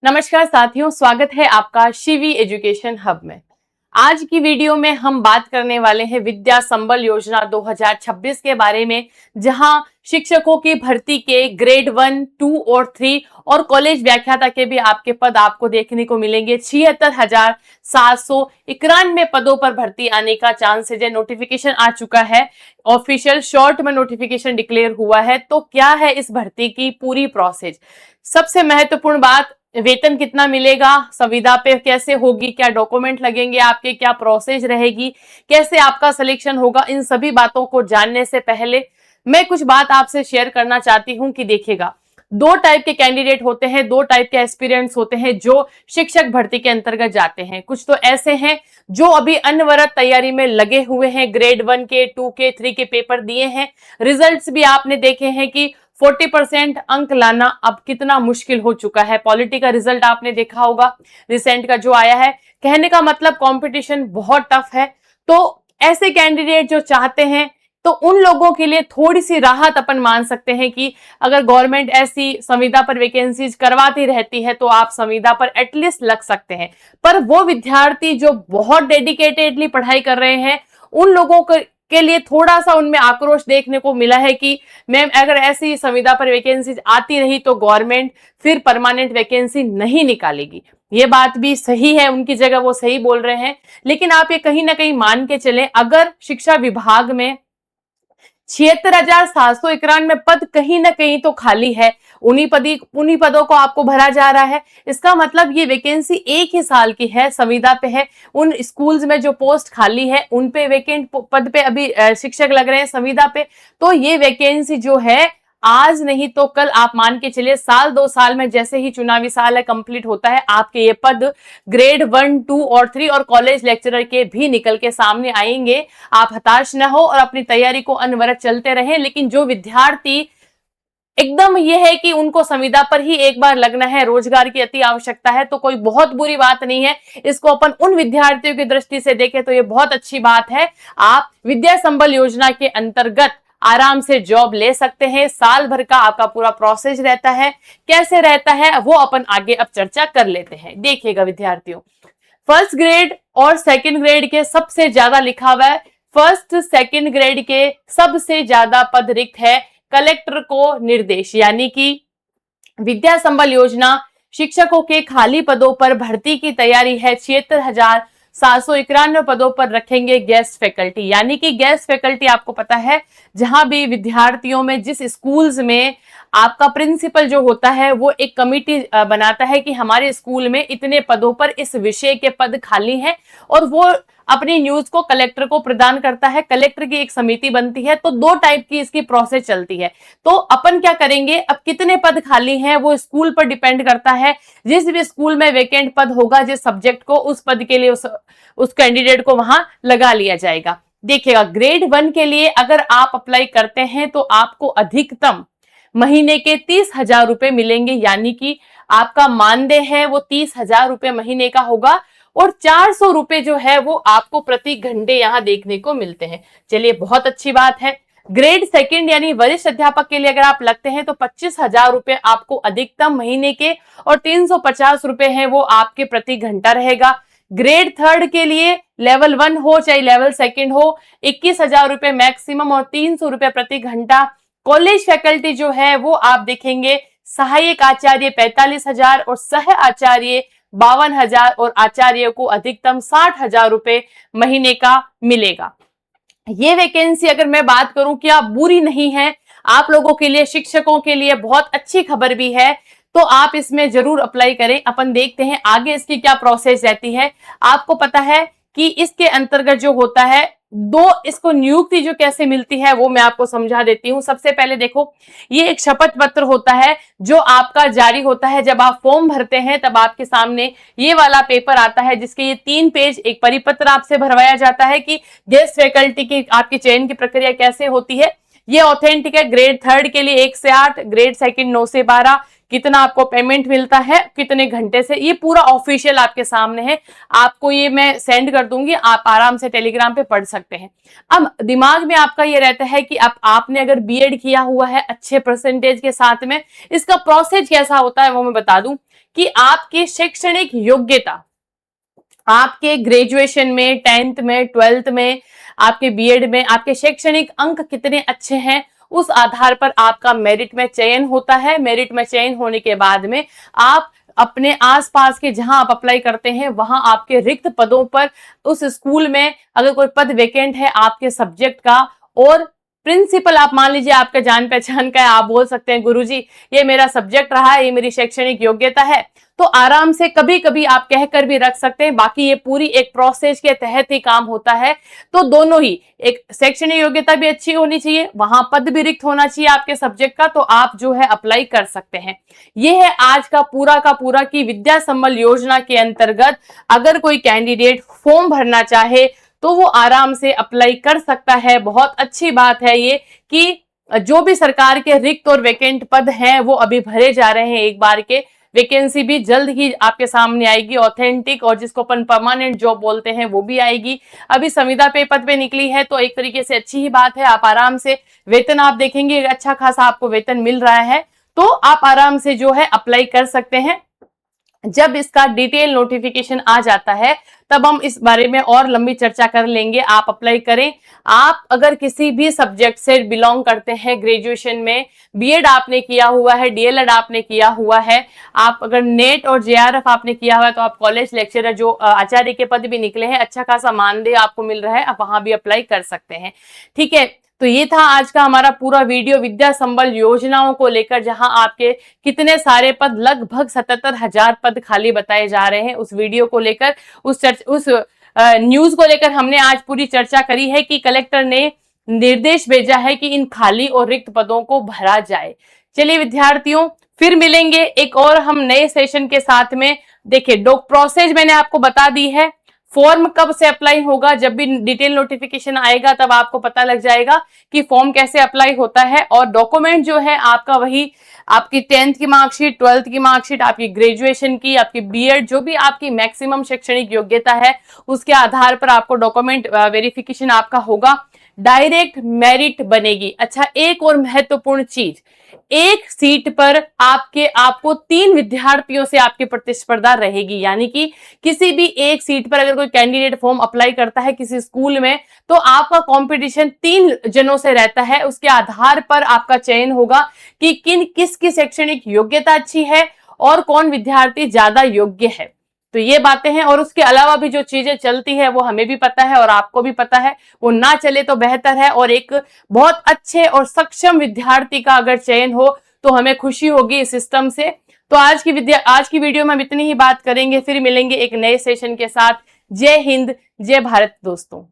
नमस्कार साथियों, स्वागत है आपका शिवी एजुकेशन हब में। आज की वीडियो में हम बात करने वाले हैं विद्या संबल योजना 2026 के बारे में, जहां शिक्षकों की भर्ती के ग्रेड 1, 2 और 3 और कॉलेज व्याख्याता के भी आपके पद आपको देखने को मिलेंगे। 76,791 पदों पर भर्ती आने का चांस है। नोटिफिकेशन आ चुका है, ऑफिशियल शॉर्ट में नोटिफिकेशन डिक्लेयर हुआ है। तो क्या है इस भर्ती की पूरी प्रोसेस? सबसे महत्वपूर्ण बात, वेतन कितना मिलेगा, संविदा पे कैसे होगी, क्या डॉक्यूमेंट लगेंगे आपके, क्या प्रोसेस रहेगी, कैसे आपका सिलेक्शन होगा, इन सभी बातों को जानने से पहले मैं कुछ बात आपसे शेयर करना चाहती हूं कि देखिएगा, दो टाइप के कैंडिडेट होते हैं, दो टाइप के एस्पिरेंट्स होते हैं जो शिक्षक भर्ती के अंतर्गत जाते हैं। कुछ तो ऐसे हैं जो अभी अनवरत तैयारी में लगे हुए हैं, ग्रेड 1 के, 2 के, 3 के पेपर दिए हैं, रिजल्ट्स भी आपने देखे हैं कि 40% अंक लाना अब कितना मुश्किल हो चुका है। पॉलिटी का रिजल्ट आपने देखा होगा, रिसेंट का जो आया है। कहने का मतलब कंपटीशन बहुत टफ है। तो ऐसे कैंडिडेट जो चाहते हैं, तो उन लोगों के लिए थोड़ी सी राहत अपन मान सकते हैं कि अगर गवर्नमेंट ऐसी संविदा पर वैकेंसीज करवाती रहती है तो आप संविदा पर एटलीस्ट लग सकते हैं। पर वो विद्यार्थी जो बहुत डेडिकेटेडली पढ़ाई कर रहे हैं, उन लोगों के लिए थोड़ा सा उनमें आक्रोश देखने को मिला है कि मैम अगर ऐसी संविदा पर वैकेंसीज आती रही तो गवर्नमेंट फिर परमानेंट वैकेंसी नहीं निकालेगी। ये बात भी सही है, उनकी जगह वो सही बोल रहे हैं। लेकिन आप ये कहीं ना कहीं मान के चलें, अगर शिक्षा विभाग में 76,791 पद कहीं ना कहीं तो खाली है, उन्हीं पदों को आपको भरा जा रहा है। इसका मतलब ये वैकेंसी एक ही साल की है, संविदा पे है। उन स्कूल्स में जो पोस्ट खाली है उन पे वैकेंट पद पे अभी शिक्षक लग रहे हैं संविदा पे। तो ये वैकेंसी जो है आज नहीं तो कल, आप मान के चलिए साल 2 साल में, जैसे ही चुनावी साल है कंप्लीट होता है, आपके ये पद ग्रेड 1, 2 और 3 और कॉलेज लेक्चरर के भी निकल के सामने आएंगे। आप हताश न हो और अपनी तैयारी को अनवरत चलते रहें। लेकिन जो विद्यार्थी एकदम ये है कि उनको संविदा पर ही एक बार लगना है, रोजगार की अति आवश्यकता है, तो कोई बहुत बुरी बात नहीं है। इसको अपन उन विद्यार्थियों की दृष्टि से देखें तो ये बहुत अच्छी बात है। आप विद्या संबल योजना के अंतर्गत आराम से जॉब ले सकते हैं। साल भर का आपका पूरा प्रोसेस रहता है। कैसे रहता है वो अपन आगे अब चर्चा कर लेते हैं। देखिएगा विद्यार्थियों, फर्स्ट ग्रेड और सेकंड ग्रेड के सबसे ज्यादा लिखा हुआ है। फर्स्ट सेकंड ग्रेड के सबसे ज्यादा पद रिक्त है। कलेक्टर को निर्देश, यानी कि विद्या संबल योजना शिक्षकों के खाली पदों पर भर्ती की तैयारी है। 76,791 पदों पर रखेंगे गेस्ट फैकल्टी, यानी कि गेस्ट फैकल्टी आपको पता है, जहां भी विद्यार्थियों में, जिस स्कूल्स में आपका प्रिंसिपल जो होता है वो एक कमिटी बनाता है कि हमारे स्कूल में इतने पदों पर इस विषय के पद खाली हैं, और वो अपनी न्यूज को कलेक्टर को प्रदान करता है। कलेक्टर की एक समिति बनती है। तो दो टाइप की इसकी प्रोसेस चलती है। तो अपन क्या करेंगे, अब कितने पद खाली हैं वो स्कूल पर डिपेंड करता है। जिस भी स्कूल में वैकेंट पद होगा, जिस सब्जेक्ट को, उस पद के लिए उस कैंडिडेट को वहां लगा लिया जाएगा। देखिएगा, ग्रेड 1 के लिए अगर आप अप्लाई करते हैं तो आपको अधिकतम महीने के 30,000 रुपए मिलेंगे, यानी कि आपका मानदेय है वो 30,000 रुपए महीने का होगा, और 400 रुपए जो है वो आपको प्रति घंटे यहां देखने को मिलते हैं। चलिए, बहुत अच्छी बात है। ग्रेड सेकंड यानी वरिष्ठ अध्यापक के लिए अगर आप लगते हैं तो 25,000 रुपए आपको अधिकतम महीने के, और 350 रुपए हैं वो आपके प्रति घंटा रहेगा। ग्रेड थर्ड के लिए लेवल 1 हो चाहे लेवल सेकंड हो, 21,000 रुपए मैक्सिमम और 300 रुपए प्रति घंटा। कॉलेज फैकल्टी जो है वो आप देखेंगे, सहायक आचार्य 45,000 और सह आचार्य 52,000, और आचार्य को अधिकतम 60,000 रुपए महीने का मिलेगा। ये वैकेंसी अगर मैं बात करूं क्या बुरी नहीं है, आप लोगों के लिए, शिक्षकों के लिए बहुत अच्छी खबर भी है। तो आप इसमें जरूर अप्लाई करें। अपन देखते हैं आगे इसकी क्या प्रोसेस रहती है। आपको पता है कि इसके अंतर्गत जो होता है, इसको नियुक्ति जो कैसे मिलती है वो मैं आपको समझा देती हूँ। सबसे पहले देखो, ये एक शपथ पत्र होता है जो आपका जारी होता है। जब आप फॉर्म भरते हैं तब आपके सामने ये वाला पेपर आता है, जिसके ये 3 पेज, एक परिपत्र आपसे भरवाया जाता है कि गेस्ट फैकल्टी की आपकी चयन की प्रक्रिया कैसे होती है। ये ऑथेंटिक है। ग्रेड थर्ड के लिए 1 से 8, ग्रेड सेकंड 9 से 12, कितना आपको पेमेंट मिलता है, कितने घंटे से, ये पूरा ऑफिशियल आपके सामने है। आपको ये मैं सेंड कर दूंगी, आप आराम से टेलीग्राम पे पढ़ सकते हैं। अब दिमाग में आपका ये रहता है कि अब आपने अगर बीएड किया हुआ है अच्छे परसेंटेज के साथ में, इसका प्रोसेस कैसा होता है वो मैं बता दूं कि आपकी शैक्षणिक योग्यता, आपके ग्रेजुएशन में, 10th में, 12th में, आपके बीएड में आपके शैक्षणिक अंक कितने अच्छे हैं, उस आधार पर आपका मेरिट में चयन होता है। मेरिट में चयन होने के बाद में आप अपने आसपास के जहां आप अप्लाई करते हैं वहां आपके रिक्त पदों पर उस स्कूल में अगर कोई पद वेकेंट है आपके सब्जेक्ट का, और प्रिंसिपल आप मान लीजिए आपका जान पहचान का है, आप बोल सकते हैं गुरुजी ये मेरा सब्जेक्ट रहा है, ये मेरी शैक्षणिक योग्यता है, तो आराम से कभी कभी आप कहकर भी रख सकते हैं। बाकी ये पूरी एक प्रोसेस के तहत ही काम होता है। तो दोनों ही, एक शैक्षणिक योग्यता भी अच्छी होनी चाहिए, वहां पद भी रिक्त होना चाहिए आपके सब्जेक्ट का, तो आप जो है अप्लाई कर सकते हैं। ये है आज का पूरा की विद्या संबल योजना के अंतर्गत अगर कोई कैंडिडेट फॉर्म भरना चाहे तो वो आराम से अप्लाई कर सकता है। बहुत अच्छी बात है ये कि जो भी सरकार के रिक्त और वैकेंट पद हैं वो अभी भरे जा रहे हैं। एक बार के वैकेंसी भी जल्द ही आपके सामने आएगी, ऑथेंटिक, और जिसको अपन परमानेंट जॉब बोलते हैं वो भी आएगी। अभी संविदा पे पद पे निकली है तो एक तरीके से अच्छी ही बात है। आप आराम से वेतन आप देखेंगे अच्छा खासा आपको वेतन मिल रहा है, तो आप आराम से जो है अप्लाई कर सकते हैं। जब इसका डिटेल नोटिफिकेशन आ जाता है तब हम इस बारे में और लंबी चर्चा कर लेंगे। आप अप्लाई करें। आप अगर किसी भी सब्जेक्ट से बिलोंग करते हैं, ग्रेजुएशन में बीएड आपने किया हुआ है, डीएलएड आपने किया हुआ है, आप अगर नेट और जेआरएफ आपने किया हुआ है, तो आप कॉलेज लेक्चरर जो आचार्य के पद भी निकले हैं, अच्छा खासा मानदेय आपको मिल रहा है, आप वहां भी अप्लाई कर सकते हैं। ठीक है, तो ये था आज का हमारा पूरा वीडियो विद्या संबल योजनाओं को लेकर, जहां आपके कितने सारे पद, लगभग 77,000 पद खाली बताए जा रहे हैं। उस वीडियो को लेकर, उस न्यूज को लेकर हमने आज पूरी चर्चा करी है कि कलेक्टर ने निर्देश भेजा है कि इन खाली और रिक्त पदों को भरा जाए। चलिए विद्यार्थियों, फिर मिलेंगे एक और हम नए सेशन के साथ में। देखिए प्रोसेस मैंने आपको बता दी है। फॉर्म कब से अप्लाई होगा, जब भी डिटेल नोटिफिकेशन आएगा तब आपको पता लग जाएगा कि फॉर्म कैसे अप्लाई होता है। और डॉक्यूमेंट जो है आपका वही आपकी 10th की मार्कशीट, 12th की मार्कशीट, आपकी ग्रेजुएशन की, आपकी बीएड, जो भी आपकी मैक्सिमम शैक्षणिक योग्यता है उसके आधार पर आपको डॉक्यूमेंट वेरिफिकेशन आपका होगा। डायरेक्ट मेरिट बनेगी। अच्छा, एक और महत्वपूर्ण चीज, एक सीट पर आपको 3 विद्यार्थियों से आपकी प्रतिस्पर्धा रहेगी। यानी कि किसी भी एक सीट पर अगर कोई कैंडिडेट फॉर्म अप्लाई करता है किसी स्कूल में, तो आपका कंपटीशन 3 जनों से रहता है। उसके आधार पर आपका चयन होगा कि किसकी शैक्षणिक योग्यता अच्छी है और कौन विद्यार्थी ज्यादा योग्य है। तो ये बातें हैं, और उसके अलावा भी जो चीजें चलती है वो हमें भी पता है और आपको भी पता है, वो ना चले तो बेहतर है। और एक बहुत अच्छे और सक्षम विद्यार्थी का अगर चयन हो तो हमें खुशी होगी इस सिस्टम से। तो आज की वीडियो में हम इतनी ही बात करेंगे, फिर मिलेंगे एक नए सेशन के साथ। जय हिंद, जय भारत दोस्तों।